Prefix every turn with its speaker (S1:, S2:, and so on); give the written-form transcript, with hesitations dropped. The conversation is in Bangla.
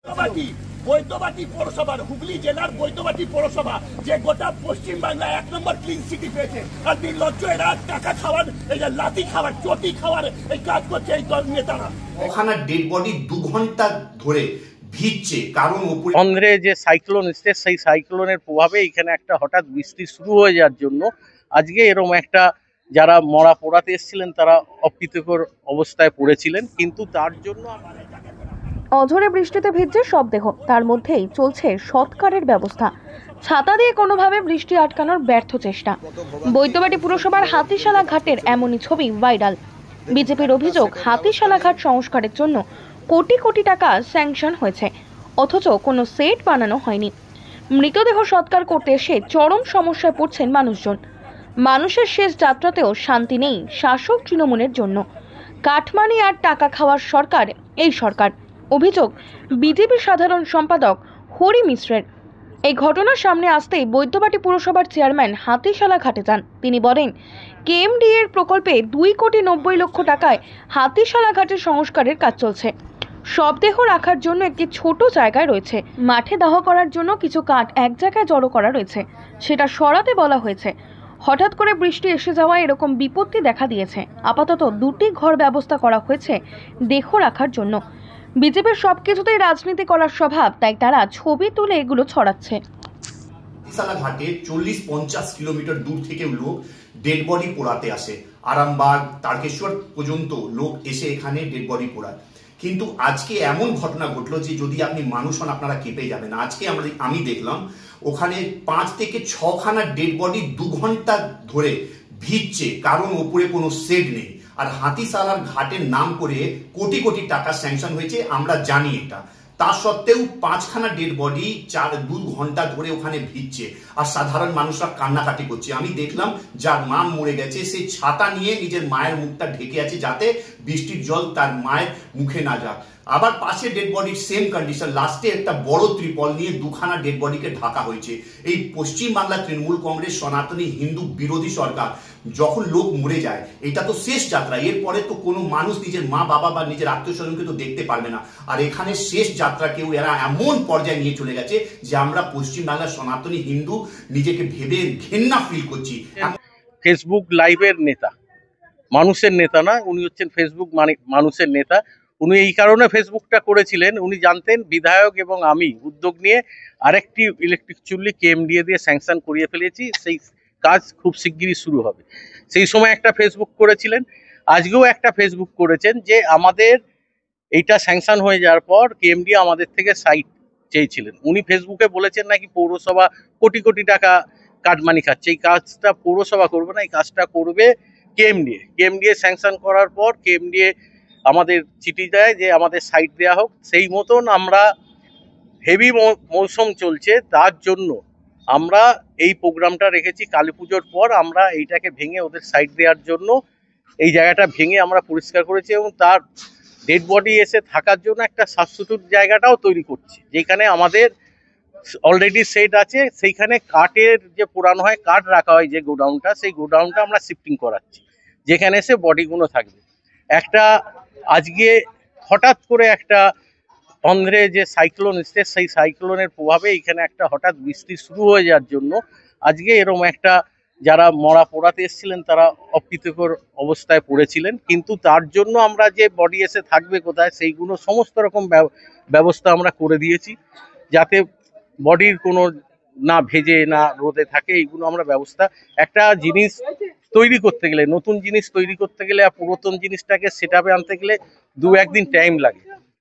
S1: বৈদ্যবাটি পৌরসভার হুগলি জেলার বৈদ্যবাটি পৌরসভা যে গোটা পশ্চিম বাংলা 1 নম্বর ক্লিন সিটি পেয়েছে, আর নির্লজ্জ এরা টাকা খাওয়ার, এই যে লাঠি খাওয়ার, চটি খাওয়ার এই কাজ করছে এই দল নেতারা।
S2: ওখানে ডেড বডি 2 ঘন্টা ধরে ভিজছে, কারণ
S3: অন্ধ্রে যে সাইক্লোন এসছে সেই সাইক্লোনের প্রভাবে এখানে একটা হঠাৎ বৃষ্টি শুরু হয়ে যাওয়ার জন্য আজকে এরকম একটা যারা মরা পোড়াতে এসেছিলেন তারা অপ্রীতিকর অবস্থায় পড়েছিলেন, কিন্তু তার জন্য
S4: অঝোরে বৃষ্টিতে ভিজছে সব দেহ, তার মধ্যেই চলছে সৎকারের ব্যবস্থা। ছাতা দিয়ে কোনোভাবে বৃষ্টি আটকানোর ব্যর্থ চেষ্টা। বৈদ্যবাটি পুরসভার হাতিশালা ঘাটের এমনই ছবি ভাইরাল। বিজেপির অভিযোগ, হাতিশালা ঘাট সংস্কারের জন্য কোটি কোটি টাকা স্যাংশন হয়েছে, অথচ কোনো সেট বানানো হয়নি। মৃতদেহ সৎকার করতে এসে চরম সমস্যায় পড়ছেন মানুষজন। মানুষের শেষ যাত্রাতেও শান্তি নেই শাসক তৃণমূলের জন্য। কাটমানি আর টাকা খাওয়ার সরকার এই সরকার। অভিযোগ বিজেপি সাধারণ সম্পাদক হরি মিশ্রের। এই ঘটনার সামনে আসতেই বৈদ্যবাটি পুরসভার চেয়ারম্যান হাতিশালা ঘাটে যান। তিনি বলেন, কেএমডিএ এর প্রকল্পে 2,90,00,000 টাকায় হাতিশালা ঘাটের সংস্কারের কাজ চলছে। শবদেহ রাখার জন্য একটি ছোট জায়গায় রয়েছে, মাঠে দাহ করার জন্য কিছু কাঠ এক জায়গায় জড়ো করা রয়েছে, সেটা সরাতে বলা হয়েছে। হঠাৎ করে বৃষ্টি এসে যাওয়ায় এরকম বিপত্তি দেখা দিয়েছে। আপাতত 2টি ঘর ব্যবস্থা করা হয়েছে দেহ রাখার জন্য। বিজেপির সবকিছুতেই রাজনীতি করার স্বভাব, তাই তারা ছবি তুলে এগুলো ছড়াচ্ছে।
S2: হাতিশালা ঘাটে 40-50 কিলোমিটার দূর থেকে লোক ডেড বডি পোড়াতে আসে। আরামবাগ, তারকেশ্বর পর্যন্ত লোক এসে এখানে ডেড বডি পোড়ায়। কিন্তু আজকে এমন ঘটনা ঘটলো যে যদি আপনি মানুষ হন আপনারা কেঁপে যাবেন। আজকে আমি দেখলাম ওখানে 5 থেকে 6 খানা ডেড বডি 2 ঘন্টা ধরে ভিজছে, কারণ ওপরে কোনো শেড নেই। আর হাতিশালার ঘাটের নাম করে কোটি কোটি টাকা স্যাংশন হয়েছে, আমরা জানি এটা। তা সত্ত্বেও 5 খানা ডেড বডি 2 ঘন্টা ধরে ওখানে ভিজছে, আর সাধারণ মানুষরা কান্নাকাটি করছে। আমি দেখলাম যার মা মরে গেছে সে ছাতা নিয়ে নিজের মায়ের মুখটা ঢেকে আছে যাতে বৃষ্টির জল তার মায়ের মুখে না যাক। আবার পাশে ডেড বডির সেম কন্ডিশন, লাস্টে একটা বড় ত্রিপল নিয়ে 2 খানা ডেড বডিকে ঢাকা হয়েছে। এই পশ্চিম বাংলা তৃণমূল কংগ্রেস সনাতনী হিন্দু বিরোধী সরকার যখন লোক মরে যায়, এটা তো শেষ যাত্রা। এরপরে তো কোনো মানুষ নিজের মা বাবা বা নিজের আত্মীয় স্বজনকে তো দেখতে পারবে না। আর এখানে শেষ যাত্রাকেও এরা এমন পর্যায়ে নিয়ে চলে গেছে যে আমরা পশ্চিম বাংলার সনাতনী হিন্দু নিজেকে ভেবে ঘেন্না ফিল করছি।
S3: ফেসবুক লাইভের নেতা, মানুষের নেতা না, উনি হচ্ছেন ফেসবুক মানুষের নেতা। উনি এই কারণে ফেসবুকটা করেছিলেন, উনি জানতেন বিধায়ক এবং আমি উদ্যোগ নিয়ে আরেকটি ইলেকট্রিক চুল্লি কেএমডিএ দিয়ে স্যাংশন করিয়ে ফেলেছি, সেই কাজ খুব শিগগিরই শুরু হবে। সেই সময় একটা ফেসবুক করেছিলেন, আজকেও একটা ফেসবুক করেছেন যে আমাদের এইটা স্যাংশন হয়ে যাওয়ার পর কেএমডিএ আমাদের থেকে সাইট চেয়েছিলেন। উনি ফেসবুকে বলেছেন নাকি পৌরসভা কোটি কোটি টাকা কাটমানি খাচ্ছে। এই কাজটা পৌরসভা করবে না, এই কাজটা করবে কেএমডিএ স্যাংশন করার পর কেএমডিএ আমাদের চিঠি দেয় যে আমাদের সাইট দেওয়া হোক। সেই মতন আমরা হেভি মৌসুম চলছে, তার জন্য আমরা এই প্রোগ্রামটা রেখেছি। কালী পুজোর পর আমরা এইটাকে ভেঙে ওদের সাইট দেওয়ার জন্য এই জায়গাটা ভেঙে আমরা পরিষ্কার করেছি, এবং তার ডেড বডি এসে থাকার জন্য একটা সাবস্টিটিউট জায়গাটাও তৈরি করছি, যেখানে আমাদের অলরেডি সেট আছে। সেইখানে কাঠের যে পোড়ানো হয়, কাঠ রাখা হয় যে গোডাউনটা, সেই গোডাউনটা আমরা শিফটিং করাচ্ছি, যেখানে এসে বডিগুলো থাকবে। একটা আজকে হঠাৎ করে একটা অন্ধ্রে যে সাইক্লোন এসছে সেই সাইক্লোনের প্রভাবে এখানে একটা হঠাৎ বৃষ্টি শুরু হয়ে যাওয়ার জন্য আজকে এরকম একটা যারা মরা পোড়াতে এসেছিলেন তারা অপ্রীতিকর অবস্থায় পড়েছিলেন, কিন্তু তার জন্য আমরা যে বডি এসে থাকবে কোথায় সেইগুলো সমস্ত রকম ব্যবস্থা আমরা করে দিয়েছি, যাতে বডির কোনো না ভেজে না রোদে থাকে। এইগুলো আমরা ব্যবস্থা, একটা জিনিস তৈরি করতে গেলে, নতুন জিনিস তৈরি করতে গেলে আর পুরাতন জিনিসটাকে সেটআপে আনতে গেলে 2-1 দিন টাইম লাগে।